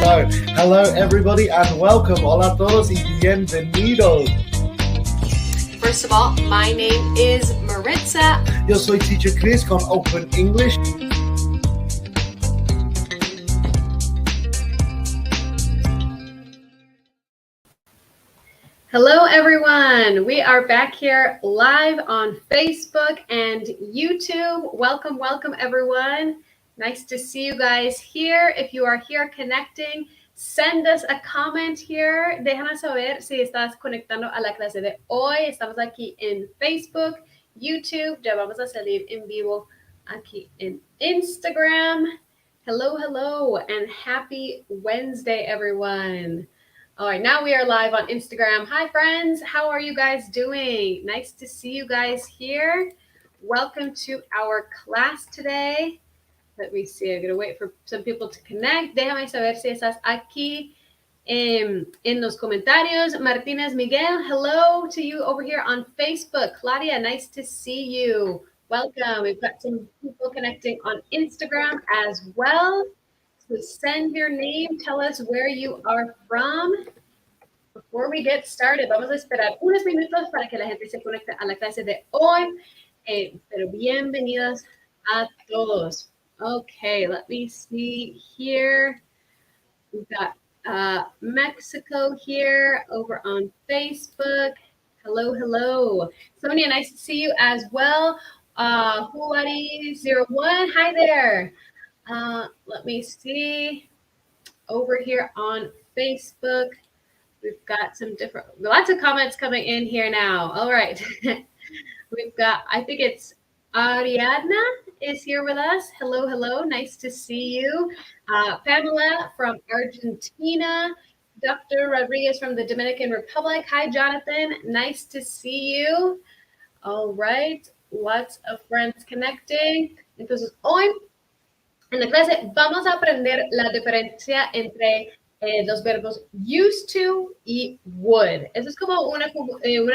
So, hello everybody and welcome. Hola a todos y bienvenidos. First of all, my name is Maritza. Yo soy Teacher Chris con Open English. Hello everyone. We are back here live on Facebook and YouTube. Welcome, welcome everyone. Nice to see you guys here. If you are here connecting, send us a comment here. Déjame saber si estás conectando a la clase de hoy. Estamos aquí en Facebook, YouTube. Ya vamos a salir en vivo aquí en Instagram. Hello, hello, and happy Wednesday, everyone. All right, now we are live on Instagram. Hi, friends. How are you guys doing? Nice to see you guys here. Welcome to our class today. Let me see. I'm going to wait for some people to connect. Déjame saber si estás aquí en los comentarios. Martínez Miguel, hello to you over here on Facebook. Claudia, nice to see you. Welcome. We've got some people connecting on Instagram as well. So send your name. Tell us where you are from. Before we get started, vamos a esperar unos minutos para que la gente se conecte a la clase de hoy. Pero bienvenidos a todos. Okay, let me see here. We've got Mexico here over on Facebook. Hello, hello. Sonia, nice to see you as well. Huari01, hi there. Let me see over here on Facebook. We've got lots of comments coming in here now. All right. We've got, I think it's Ariadna is here with us. Hello, hello. Nice to see you. Pamela from Argentina. Dr. Rodriguez from the Dominican Republic. Hi, Jonathan. Nice to see you. All right. Lots of friends connecting. Entonces, hoy en la clase vamos a aprender la diferencia entre los verbos used to y would. Eso es como una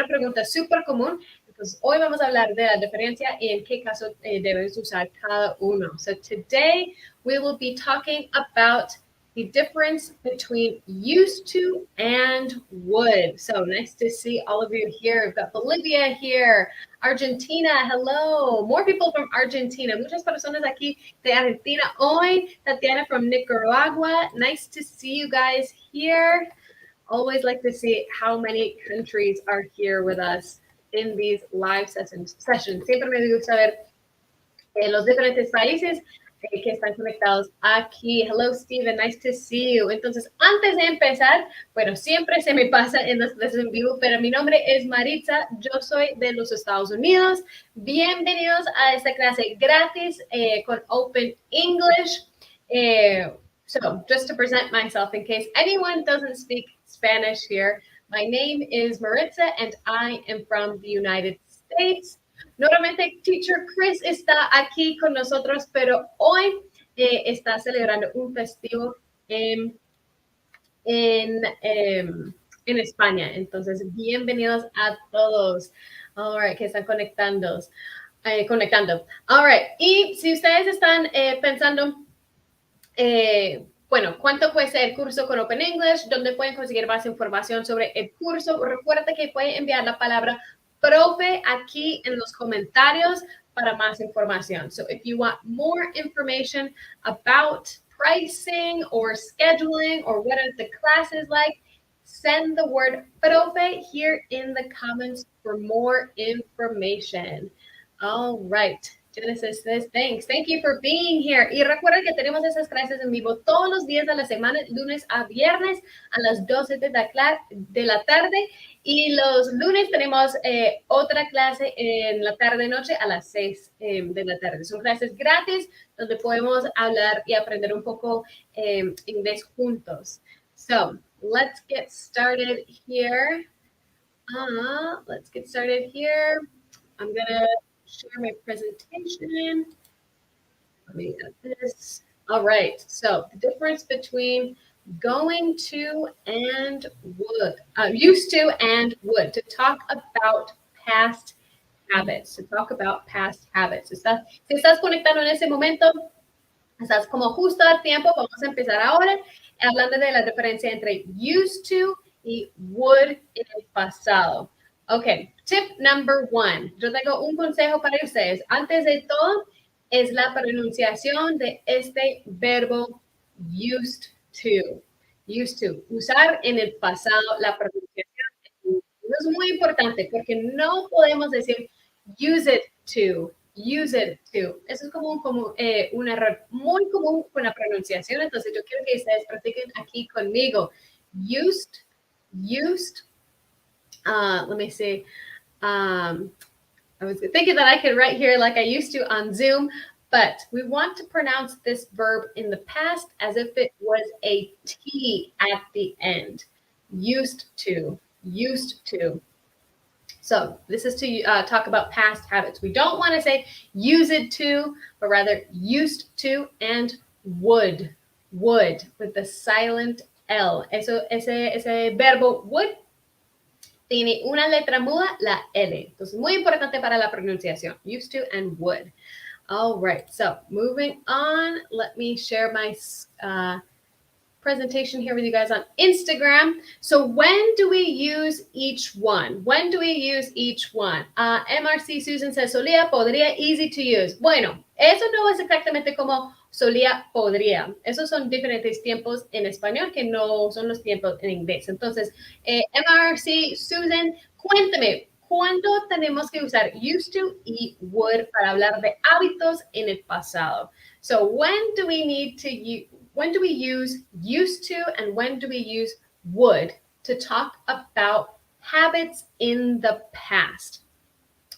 pregunta súper común. Entonces, hoy vamos a hablar de la diferencia y en qué caso debes usar cada uno. So today we will be talking about the difference between used to and would. So nice to see all of you here. We've got Bolivia here, Argentina, hello. More people from Argentina. Muchas personas aquí de Argentina hoy. Tatiana from Nicaragua. Nice to see you guys here. Always like to see how many countries are here with us in these live sessions. Siempre me gusta ver los diferentes países que están conectados aquí. Hello, Steven. Nice to see you. Entonces, antes de empezar, bueno, siempre se me pasa en las clases en vivo, pero mi nombre es Maritza. Yo soy de los Estados Unidos. Bienvenidos a esta clase gratis con Open English. So, just to present myself in case anyone doesn't speak Spanish here, my name is Maritza and I am from the United States. Normalmente Teacher Chris está aquí con nosotros, pero hoy está celebrando un festivo en España. Entonces, bienvenidos a todos. All right, que están conectando. All right, y si ustedes están pensando, bueno, ¿cuánto cuesta el curso con Open English? ¿Dónde pueden conseguir más información sobre el curso? Recuerda que pueden enviar la palabra profe aquí en los comentarios para más información. So if you want more information about pricing or scheduling or what the class is like, send the word profe here in the comments for more information. All right. Genesis says, thanks. Thank you for being here. Y recuerden que tenemos esas clases en vivo todos los días de la semana, lunes a viernes a las 12 de la tarde. Y los lunes tenemos otra clase en la tarde-noche a las 6 de la tarde. Son clases gratis donde podemos hablar y aprender un poco inglés juntos. So, let's get started here. I'm going to share my presentation. Let me get this. All right. So the difference between going to and would, used to and would, to talk about past habits, Si estás conectando en ese momento, Estás como justo a tiempo. Vamos a empezar ahora hablando de la diferencia entre used to y would en el pasado. Ok, tip number 1. Yo tengo un consejo para ustedes. Antes de todo, es la pronunciación de este verbo used to. Used to. Usar en el pasado la pronunciación. Eso es muy importante porque no podemos decir use it to. Use it to. Eso es como un error muy común con la pronunciación. Entonces, yo quiero que ustedes practiquen aquí conmigo. Used. Let me see. I was thinking that I could write here like I used to on Zoom, but we want to pronounce this verb in the past as if it was a T at the end. Used to. Used to. So this is to talk about past habits. We don't want to say use it to, but rather used to and would with the silent L. Ese verbo would tiene una letra muda, la L. Entonces, muy importante para la pronunciación. Used to and would. All right, so moving on, let me share my presentation here with you guys on Instagram. So when do we use each one? When do we use each one? MRC Susan says, solía, podría, easy to use. Bueno, eso no es exactamente como solía, podría. Esos son diferentes tiempos en español que no son los tiempos en inglés. Entonces, MRC Susan, cuéntame, ¿cuándo tenemos que usar used to y would para hablar de hábitos en el pasado? So when do we need to use when do we use used to and when do we use would to talk about habits in the past?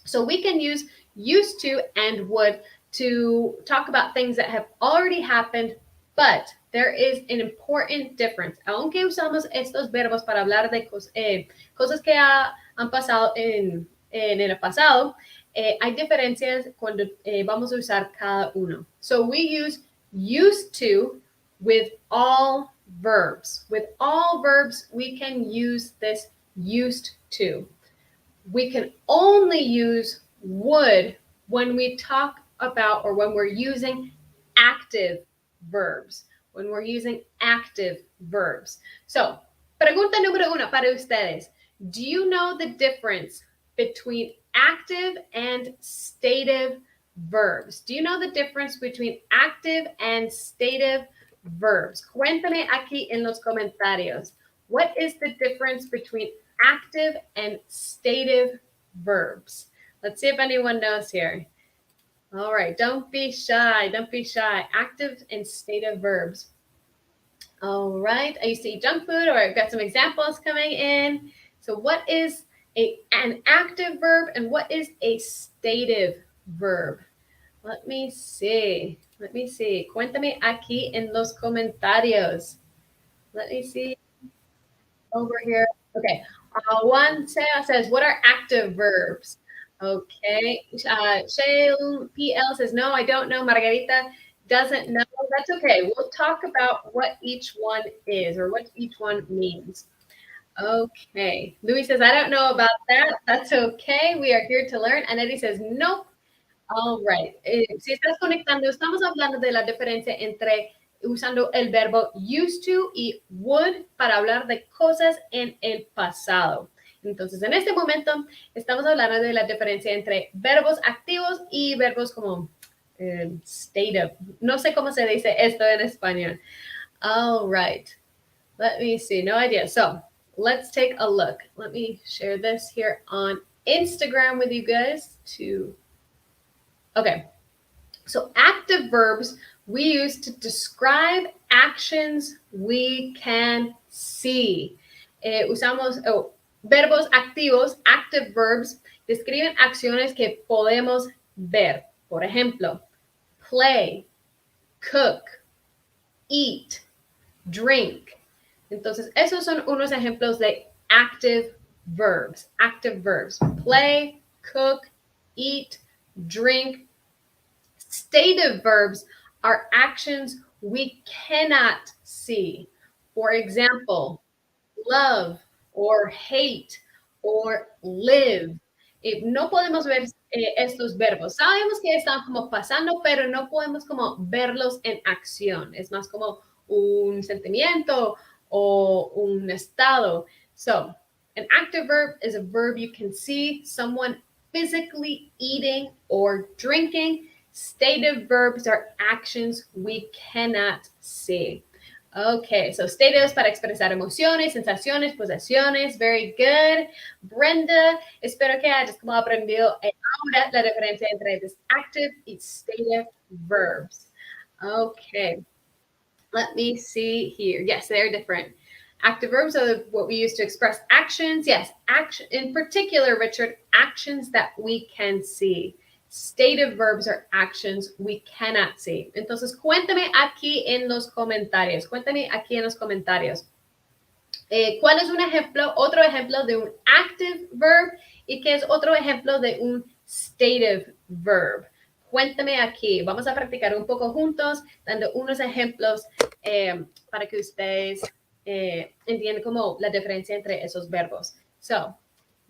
So we can use used to and would to talk about things that have already happened, but there is an important difference. Aunque usamos estos verbos para hablar de cosas que han pasado en el pasado, hay diferencias cuando vamos a usar cada uno. So we use used to with all verbs. With all verbs, we can use this used to. We can only use would when we talk about or when we're using active verbs. When we're using active verbs. So, pregunta número 1 para ustedes. Do you know the difference between active and stative verbs? Do you know the difference between active and stative verbs? Cuéntame aquí en los comentarios. What is the difference between active and stative verbs? Let's see if anyone knows here. All right, don't be shy. Don't be shy. Active and stative verbs. All right, I used to eat junk food, or I've got some examples coming in. So what is an active verb and what is a stative verb? Let me see. Let me see. Cuéntame aquí en los comentarios. Let me see. Over here. Okay. One says, what are active verbs? Okay. Shale PL says, no, I don't know. Margarita doesn't know. That's okay. We'll talk about what each one is or what each one means. Okay. Louis says, I don't know about that. That's okay. We are here to learn. And Eddie says, nope. All right. Si estás conectando, estamos hablando de la diferencia entre usando el verbo used to y would para hablar de cosas en el pasado. Entonces, en este momento estamos hablando de la diferencia entre verbos activos y verbos como stative. No sé cómo se dice esto en español. All right. Let me see. No idea. So, let's take a look. Let me share this here on Instagram with you guys too. Okay, so active verbs we use to describe actions we can see. Usamos verbos activos, active verbs, describen acciones que podemos ver. Por ejemplo, play, cook, eat, drink. Entonces, esos son unos ejemplos de active verbs. Active verbs. Play, cook, eat, drink. Stative verbs are actions we cannot see. For example, love or hate or live. No podemos ver estos verbos. Sabemos que están como pasando, pero no podemos como verlos en acción. Es más como un sentimiento o un estado. So, an active verb is a verb you can see someone physically eating or drinking. Stative verbs are actions we cannot see. Okay, so statives para expresar emociones, sensaciones, posesiones. Very good. Brenda, espero que hayas como aprendido ahora la diferencia entre this active y stative verbs. Okay, let me see here. Yes, they're different. Active verbs are what we use to express actions. Yes, action in particular, Richard, actions that we can see. Stative verbs are actions we cannot see. Entonces, cuéntame aquí en los comentarios. Cuéntame aquí en los comentarios. ¿Cuál es un ejemplo, otro ejemplo de un active verb y qué es otro ejemplo de un stative verb? Cuéntame aquí. Vamos a practicar un poco juntos, dando unos ejemplos para que ustedes entiendan como la diferencia entre esos verbos. So,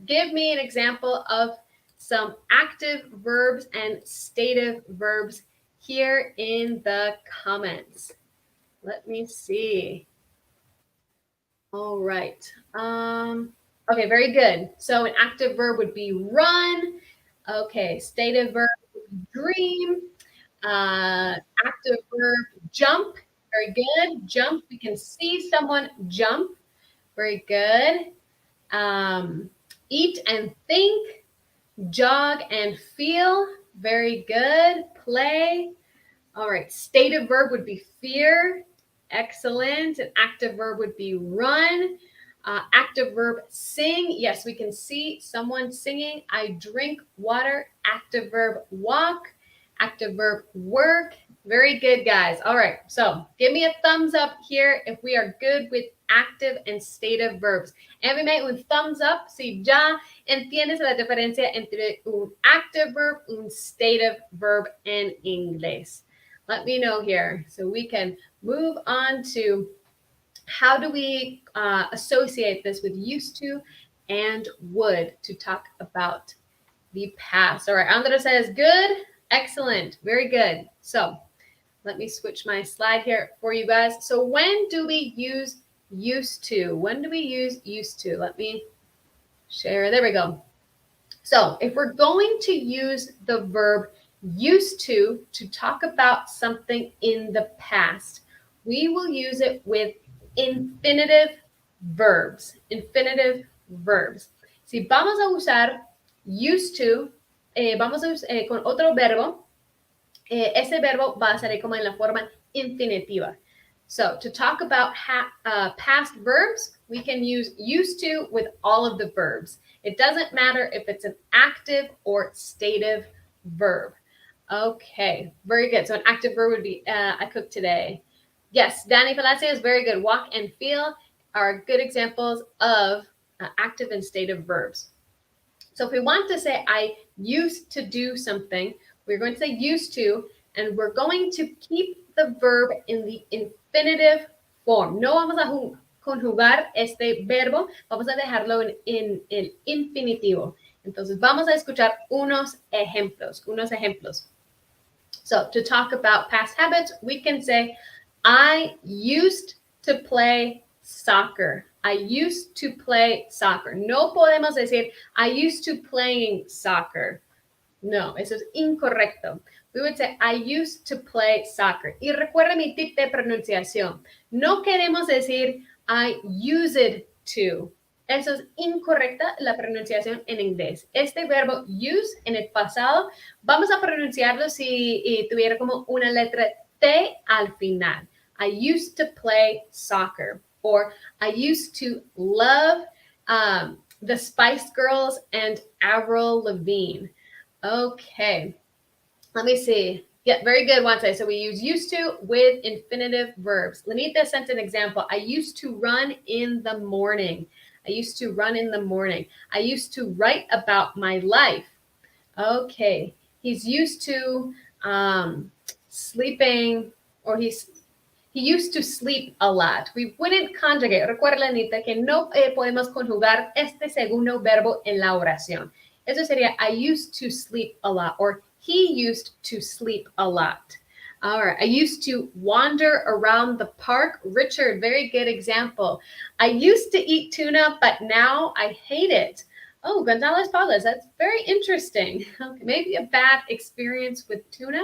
give me an example of some active verbs and stative verbs here in the comments. Let me see. All right. Okay, very good. So an active verb would be run. Okay, stative verb would be dream. Active verb, jump. Very good. Jump. We can see someone jump. Very good. Eat and think. Jog and feel. Very good. Play. All right. Stative verb would be fear. Excellent. An active verb would be run. Active verb, sing. Yes, we can see someone singing. I drink water. Active verb, walk. Active verb, work. Very good, guys. All right. So give me a thumbs up here if we are good with active and stative verbs. Envíame un thumbs up si ya entiendes la diferencia entre un active verb, un stative verb en inglés. Let me know here so we can move on to how do we associate this with used to and would to talk about the past. All right, Andrea says good, excellent, very good. So let me switch my slide here for you guys. So when do we use used to? When do we use used to? Let me share. There we go. So if we're going to use the verb used to talk about something in the past, we will use it with infinitive verbs. Infinitive verbs. Si vamos a usar used to, vamos a usar con otro verbo, ese verbo va a ser como en la forma infinitiva. So to talk about past verbs, we can use used to with all of the verbs. It doesn't matter if it's an active or stative verb. Okay, very good. So an active verb would be, I cooked today. Yes, Danny Palacios, very good. Walk and feel are good examples of active and stative verbs. So if we want to say, I used to do something, we're going to say used to, and we're going to keep the verb in the infinitive form. No vamos a conjugar este verbo, vamos a dejarlo en el infinitivo. Entonces vamos a escuchar unos ejemplos. So to talk about past habits, we can say, I used to play soccer. I used to play soccer. No podemos decir, I used to playing soccer. No, eso es incorrecto. We would say, I used to play soccer. Y recuerda mi tip de pronunciación. No queremos decir, I used to. Eso es incorrecta la pronunciación en inglés. Este verbo use en el pasado, vamos a pronunciarlo si tuviera como una letra T al final. I used to play soccer. Or I used to love the Spice Girls and Avril Lavigne. Okay, let me see. Yeah, very good, Wante. So we use used to with infinitive verbs. Lenita sent an example. I used to run in the morning. I used to run in the morning. I used to write about my life. Okay, he's used to sleeping, or he used to sleep a lot. We wouldn't conjugate. Recuerda, Lenita, que no podemos conjugar este segundo verbo en la oración. Eso sería I used to sleep a lot, or he used to sleep a lot. All right. I used to wander around the park. Richard, very good example. I used to eat tuna, but now I hate it. Oh, Gonzalez Paulus, that's very interesting. Okay, maybe a bad experience with tuna.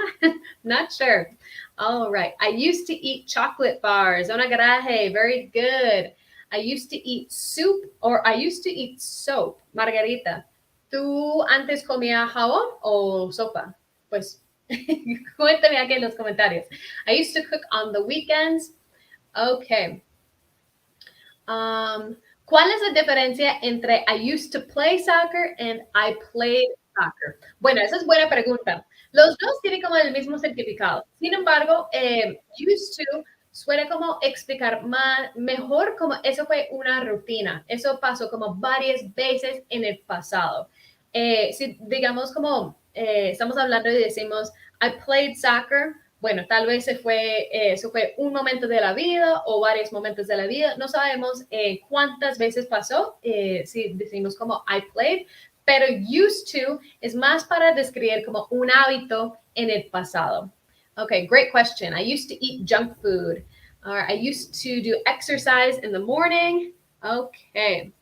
Not sure. All right. I used to eat chocolate bars. Ona garaje, very good. I used to eat soup, or I used to eat soap. Margarita, ¿tú antes comías jabón o sopa? Pues cuéntame aquí en los comentarios. I used to cook on the weekends. Okay. ¿Cuál es la diferencia entre I used to play soccer and I played soccer? Bueno, esa es buena pregunta. Los dos tienen como el mismo significado. Sin embargo, used to suena como explicar mejor como eso fue una rutina. Eso pasó como varias veces en el pasado. Si digamos como estamos hablando y decimos I played soccer, bueno, tal vez eso fue un momento de la vida o varios momentos de la vida. No sabemos cuántas veces pasó, si decimos como I played, pero used to es más para describir como un hábito en el pasado. Okay, great question. I used to eat junk food. I used to do exercise in the morning. Okay.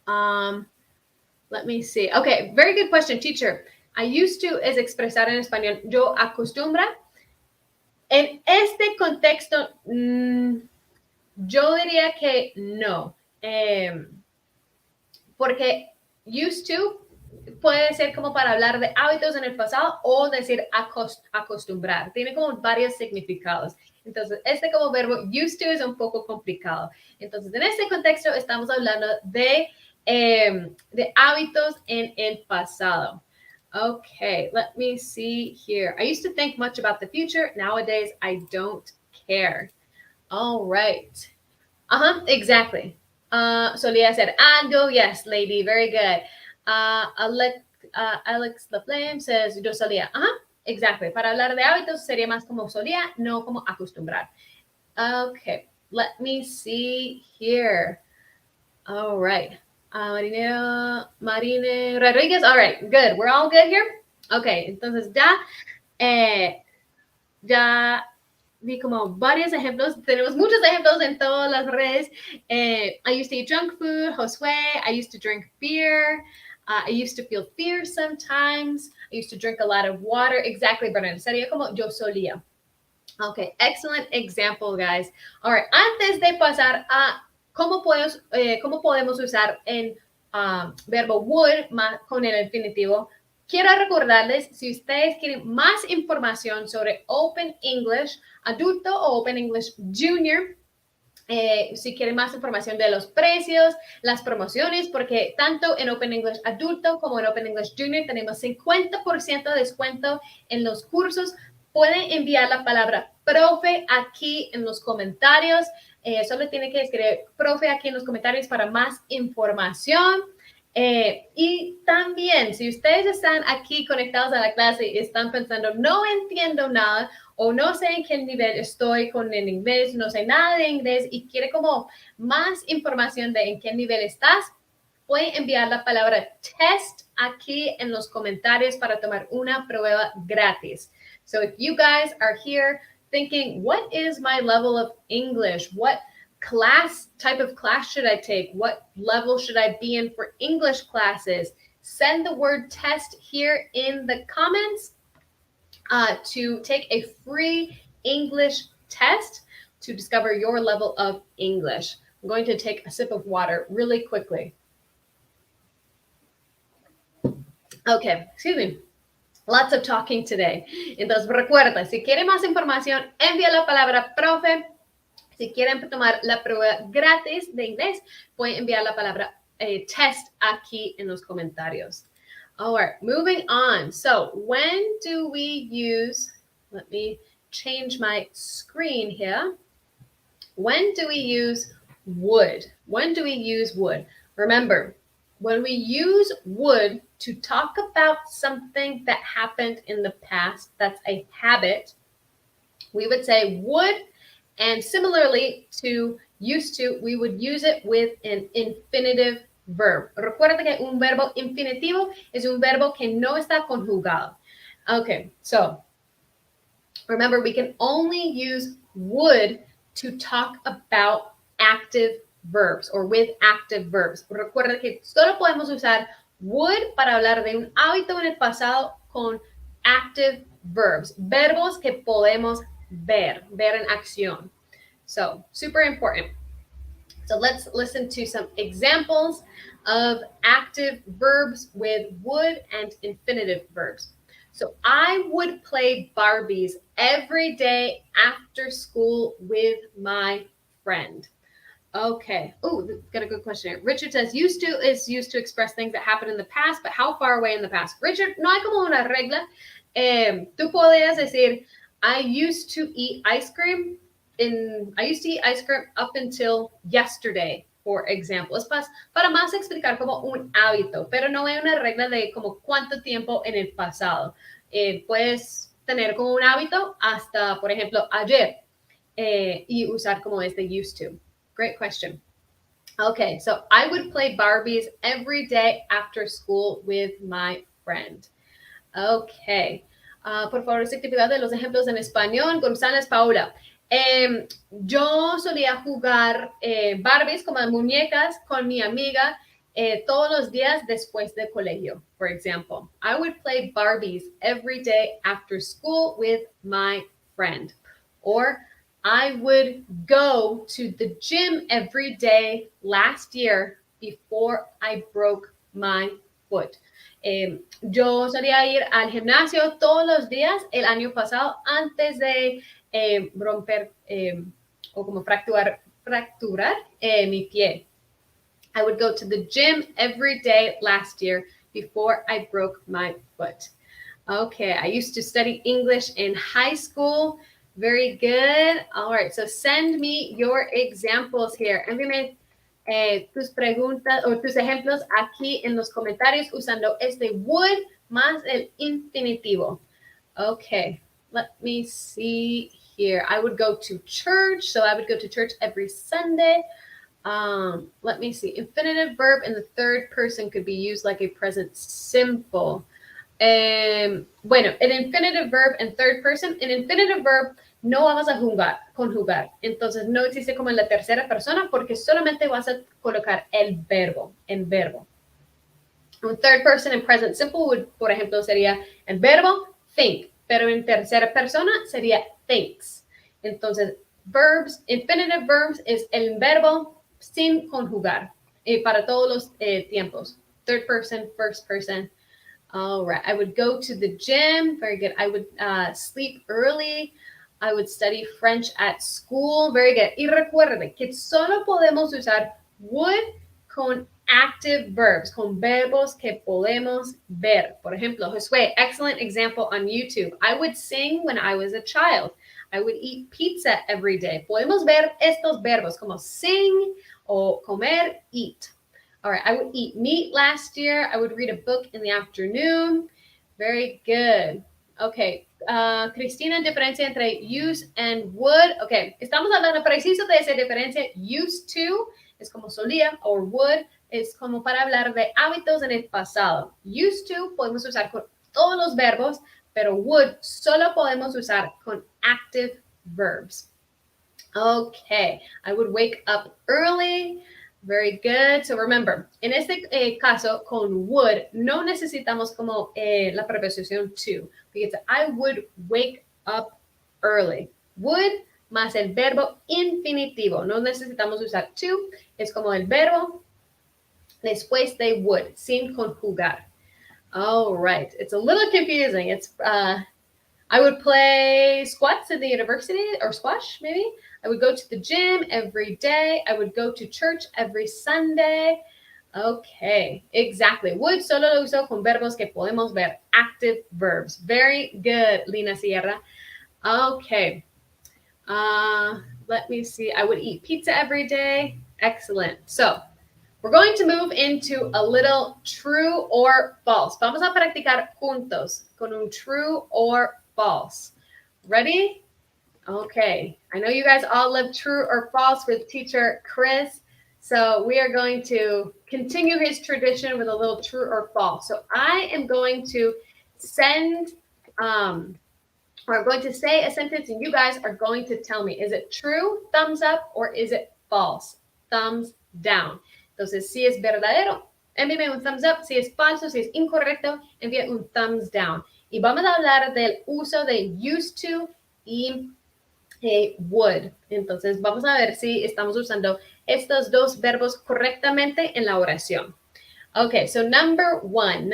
Let me see. Okay, very good question, teacher. I used to es expresar en español yo acostumbra. En este contexto, yo diría que no. Porque used to puede ser como para hablar de hábitos en el pasado o decir acostumbrar. Tiene como varios significados. Entonces, este como verbo used to es un poco complicado. Entonces, en este contexto estamos hablando de hábitos en el pasado. Okay, let me see here. I used to think much about the future. Nowadays, I don't care. All right. Exactly. Solía hacer algo. Yes, lady. Very good. Alex LaFlame says, yo solía. Exactly. Para hablar de hábitos sería más como solía, no como acostumbrar. Okay, let me see here. All right. Marine Rodriguez. All right, good. We're all good here. Okay, entonces ya vi como varios ejemplos. Tenemos muchos ejemplos en todas las redes. I used to eat junk food. Josué. I used to drink beer. I used to feel fear sometimes. I used to drink a lot of water. Exactly, Bernard. Sería como yo solía. Okay, excellent example, guys. All right, antes de pasar a cómo podemos usar el verbo would con el infinitivo, quiero recordarles, si ustedes quieren más información sobre Open English Adulto o Open English Junior, si quieren más información de los precios, las promociones, porque tanto en Open English Adulto como en Open English Junior tenemos 50% de descuento en los cursos. Pueden enviar la palabra profe aquí en los comentarios. Solo tienen que escribir profe aquí en los comentarios para más información. Y también, si ustedes están aquí conectados a la clase y están pensando, no entiendo nada o no sé en qué nivel estoy con el inglés, no sé nada de inglés y quiere como más información de en qué nivel estás, pueden enviar la palabra test aquí en los comentarios para tomar una prueba gratis. So if you guys are here thinking, what is my level of English? What type of class should I take? What level should I be in for English classes? Send the word test here in the comments to take a free English test to discover your level of English. I'm going to take a sip of water really quickly. Okay, excuse me. Lots of talking today. Entonces, recuerda, si quieren más información, envía la palabra profe. Si quieren tomar la prueba gratis de inglés, pueden enviar la palabra test aquí en los comentarios. All right, moving on. So, when do we use, let me change my screen here. When do we use would? When do we use would? Remember, when we use would to talk about something that happened in the past, that's a habit, we would say would, and similarly to used to, we would use it with an infinitive verb. Recuerda que un verbo infinitivo es un verbo que no está conjugado. Okay, so remember, we can only use would to talk about active verbs or with active verbs. Recuerda que solo podemos usar would para hablar de un hábito en el pasado con active verbs, verbos que podemos ver en acción. So, super important. So let's listen to some examples of active verbs with would and infinitive verbs. So I would play Barbies every day after school with my friend. Okay. Oh, got a good question here. Richard says used to is used to express things that happened in the past, but how far away in the past? Richard, no hay como una regla. Tú podrías decir, I used to eat ice cream up until yesterday, for example. Es para más explicar como un hábito, pero no hay una regla de como cuánto tiempo en el pasado. Puedes tener como un hábito hasta, por ejemplo, ayer y usar como este used to. Great question. Okay, so I would play Barbies every day after school with my friend. Okay. Por favor, actividad de los ejemplos en español. González Paula. Yo solía jugar Barbies como muñecas con mi amiga todos los días después del colegio. For example, I would play Barbies every day after school with my friend. Or I would go to the gym every day last year before I broke my foot. Yo solía ir al gimnasio todos los días el año pasado antes de romper o como fracturar mi pie. I would go to the gym every day last year before I broke my foot. Okay, I used to study English in high school. Very good. All right, so send me your examples here. Envíame tus preguntas o tus ejemplos aquí en los comentarios usando este would más el infinitivo. Okay, let me see here. I would go to church, so I would go to church every Sunday. Let me see. Infinitive verb in the third person could be used like a present simple. Bueno, el infinitive verb en third person, el infinitive verb no vamos a conjugar. Entonces no existe como en la tercera persona porque solamente vas a colocar el verbo en verbo. Un third person en present simple, por ejemplo, sería el verbo think, pero en tercera persona sería thinks. Entonces, infinitive verbs es el verbo sin conjugar para todos los tiempos. Third person, first person. All right. I would go to the gym. Very good. I would sleep early. I would study French at school. Very good. Y recuerde que solo podemos usar would con active verbs, con verbos que podemos ver. Por ejemplo, Josué, excellent example on YouTube. I would sing when I was a child. I would eat pizza every day. Podemos ver estos verbos como sing o comer, eat. All right, I would eat meat last year. I would read a book in the afternoon. Very good. Okay, Cristina, diferencia entre use and would. Okay, estamos hablando preciso de esa diferencia. Used to es como solía, or would es como para hablar de hábitos en el pasado. Used to podemos usar con todos los verbos, pero would solo podemos usar con active verbs. Okay, I would wake up early. Very good. So remember, en este caso con would no necesitamos como la preposición to. Because I would wake up early. Would más el verbo infinitivo. No necesitamos usar to. Es como el verbo después de would, sin conjugar. All right. It's a little confusing. It's I would play squats at the university, or squash, maybe. I would go to the gym every day. I would go to church every Sunday. Okay, exactly. Would solo lo uso con verbos que podemos ver. Active verbs. Very good, Lina Sierra. Okay. Let me see. I would eat pizza every day. Excellent. So, we're going to move into a little true or false. Vamos a practicar juntos con un true or false. Ready? Okay. I know you guys all love true or false with teacher Chris. So we are going to continue his tradition with a little true or false. So I am going to send, or I'm going to say a sentence and you guys are going to tell me, is it true, thumbs up, or is it false, thumbs down? Entonces, si es verdadero, envíame un thumbs up. Si es falso, si es incorrecto, envíe un thumbs down. Y vamos a hablar del uso de used to y would. Entonces, vamos a ver si estamos usando estos dos verbos correctamente en la oración. Okay, so number one.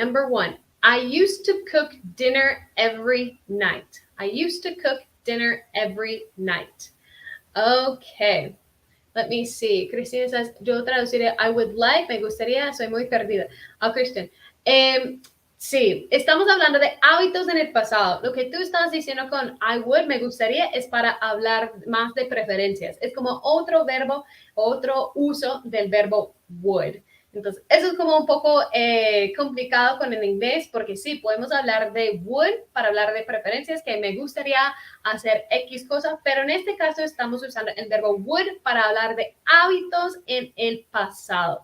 I used to cook dinner every night. I used to cook dinner every night. Okay, let me see. Cristina says, yo traduciré I would like, me gustaría, soy muy perdida. Christian. Sí, estamos hablando de hábitos en el pasado. Lo que tú estás diciendo con I would, me gustaría, es para hablar más de preferencias. Es como otro verbo, otro uso del verbo would. Entonces, eso es como un poco complicado con el inglés, porque sí, podemos hablar de would para hablar de preferencias, que me gustaría hacer X cosas, pero en este caso estamos usando el verbo would para hablar de hábitos en el pasado,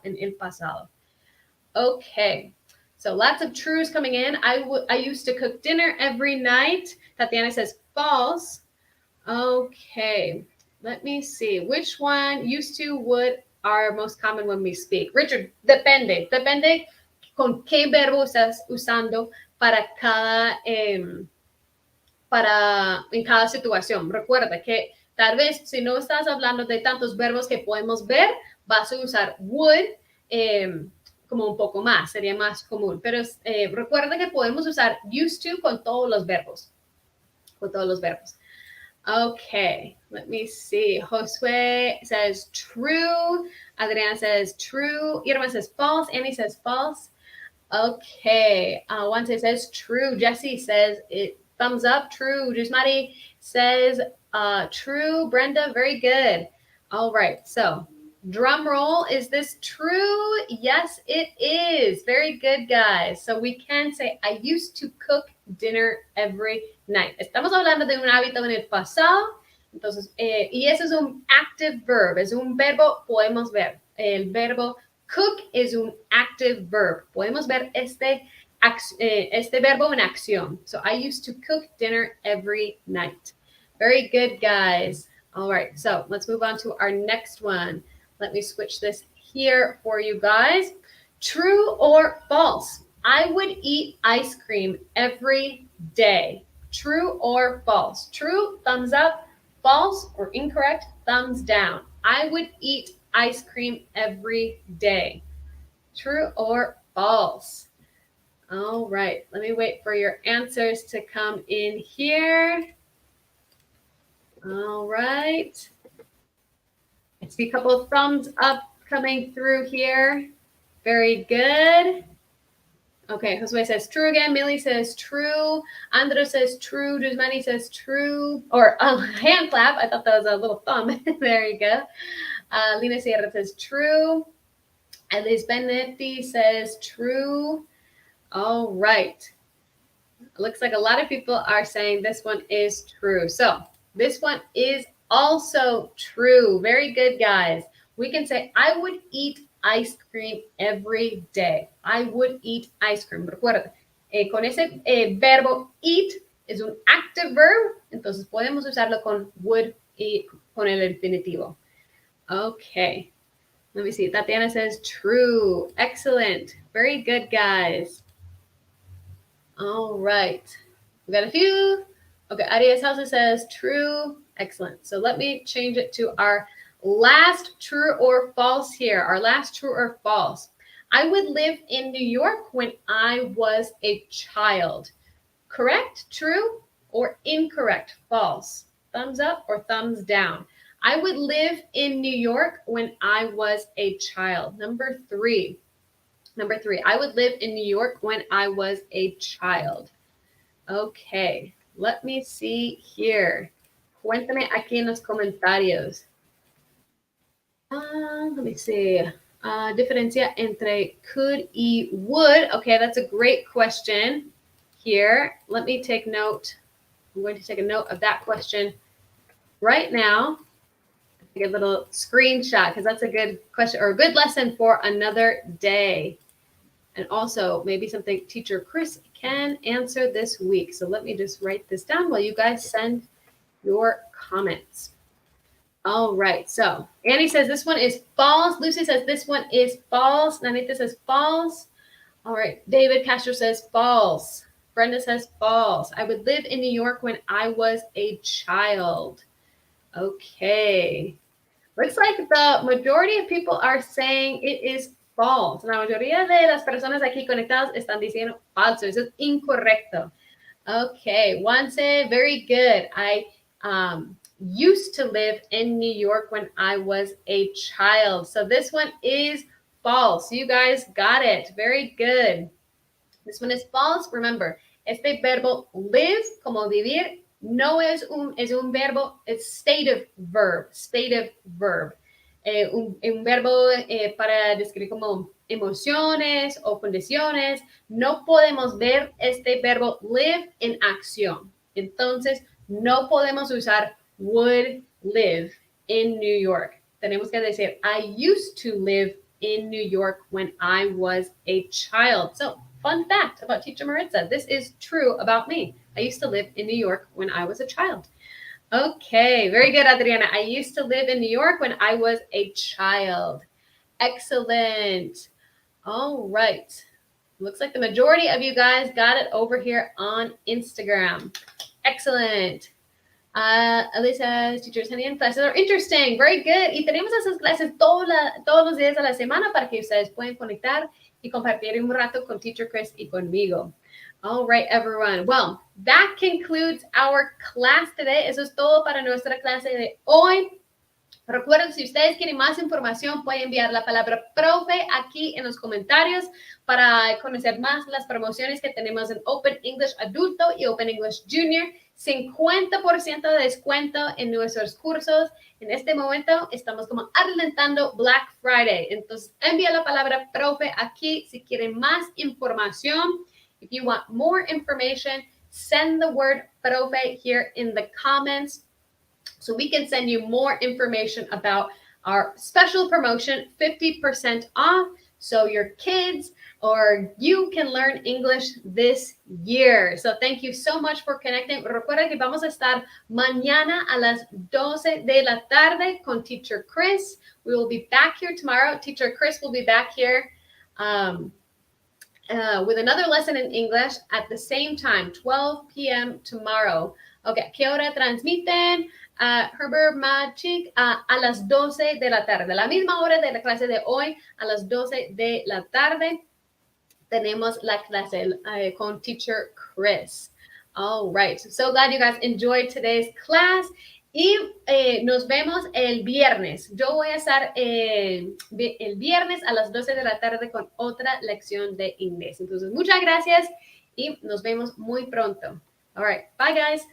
Okay. So lots of trues coming in. I used to cook dinner every night. Tatiana says false. Okay, let me see. Which one, used to, would, are most common when we speak? Richard, depende. Depende con qué verbo estás usando para en cada situación. Recuerda que tal vez si no estás hablando de tantos verbos que podemos ver, vas a usar would como un poco más, sería más común. Pero recuerda que podemos usar used to con todos los verbos. Okay, let me see. Josue says true. Adriana says true. Irma says false. Annie says false. Okay, Wante says true. Jesse says it. Thumbs up, true. Jusmari says true. Brenda, very good. All right, so drum roll. Is this true? Yes, it is. Very good, guys. So we can say, I used to cook dinner every night. Estamos hablando de un hábito en el pasado. Entonces, y eso es un active verb. Es un verbo, podemos ver. El verbo cook es un active verb. Podemos ver este verbo en acción. So I used to cook dinner every night. Very good, guys. All right, so let's move on to our next one. Let me switch this here for you guys. True or false? I would eat ice cream every day. True or false? True, thumbs up. False or incorrect, thumbs down. I would eat ice cream every day. True or false? All right, let me wait for your answers to come in here. All right. I see a couple of thumbs up coming through here. Very good. Okay, Josue says true again. Millie says true. Andrew says true. Jusmani says true. Or hand clap. I thought that was a little thumb. There you go. Lina Sierra says true. Alice Benetti says true. All right. It looks like a lot of people are saying this one is true. So this one is also true. Very good, guys. We can say, I would eat ice cream every day. I would eat ice cream. Recuerda, con ese verbo eat es un active verb, entonces podemos usarlo con would y con el infinitivo. Okay. Let me see. Tatiana says true. Excellent. Very good, guys. All right. We got a few. Okay. Arias Hausa says true. Excellent. So let me change it to our last true or false here. Our last true or false. I would live in New York when I was a child. Correct? True? Or incorrect? False? Thumbs up or thumbs down? I would live in New York when I was a child. Number three. I would live in New York when I was a child. Okay. Let me see here. Cuéntame aquí en los comentarios. Let me see. Diferencia entre could y would. Okay, that's a great question here. Let me take note. I'm going to take a note of that question right now. a little screenshot because that's a good question or a good lesson for another day. And also maybe something Teacher Chris can answer this week. So let me just write this down while you guys send your comments. All right. So Annie says this one is false. Lucy says this one is false. Nanita says false. All right. David Castro says false. Brenda says false. I would live in New York when I was a child. Okay. Looks like the majority of people are saying it is false. La mayoría de las personas aquí conectadas están diciendo falso. Eso es incorrecto. Okay. Juanse, very good. I used to live in New York when I was a child. So this one is false. You guys got it. Very good. This one is false. Remember, este verbo live, como vivir, no es un verbo, es stative verb. Stative verb. Un verbo para describir como emociones o condiciones. No podemos ver este verbo live en acción. Entonces, no podemos usar would live in New York. Tenemos que decir, I used to live in New York when I was a child. So, fun fact about Teacher Maritza. This is true about me. I used to live in New York when I was a child. Okay, very good, Adriana. I used to live in New York when I was a child. Excellent. All right. Looks like the majority of you guys got it over here on Instagram. Excellent. Alisa, teachers, honey, and classes are interesting. Very good. Y tenemos esas clases todos los días de la semana para que ustedes puedan conectar y compartir un rato con Teacher Chris y conmigo. All right, everyone. Well, that concludes our class today. Eso es todo para nuestra clase de hoy. Recuerden, si ustedes quieren más información, pueden enviar la palabra profe aquí en los comentarios para conocer más las promociones que tenemos en Open English Adulto y Open English Junior. 50% de descuento en nuestros cursos. En este momento estamos como adelantando Black Friday. Entonces, envía la palabra profe aquí si quieren más información. If you want more information, send the word profe here in the comments so we can send you more information about our special promotion, 50% off, so your kids or you can learn English this year. So thank you so much for connecting. Recuerda que vamos a estar mañana a las 12 de la tarde con Teacher Chris. We will be back here tomorrow. Teacher Chris will be back here with another lesson in English at the same time, 12 p.m. tomorrow. Okay, ¿qué hora transmiten? Herbert Magic a las 12 de la tarde. La misma hora de la clase de hoy, a las 12 de la tarde, tenemos la clase con Teacher Chris. All right. So glad you guys enjoyed today's class. Y nos vemos el viernes. Yo voy a estar el viernes a las 12 de la tarde con otra lección de inglés. Entonces, muchas gracias y nos vemos muy pronto. All right. Bye, guys.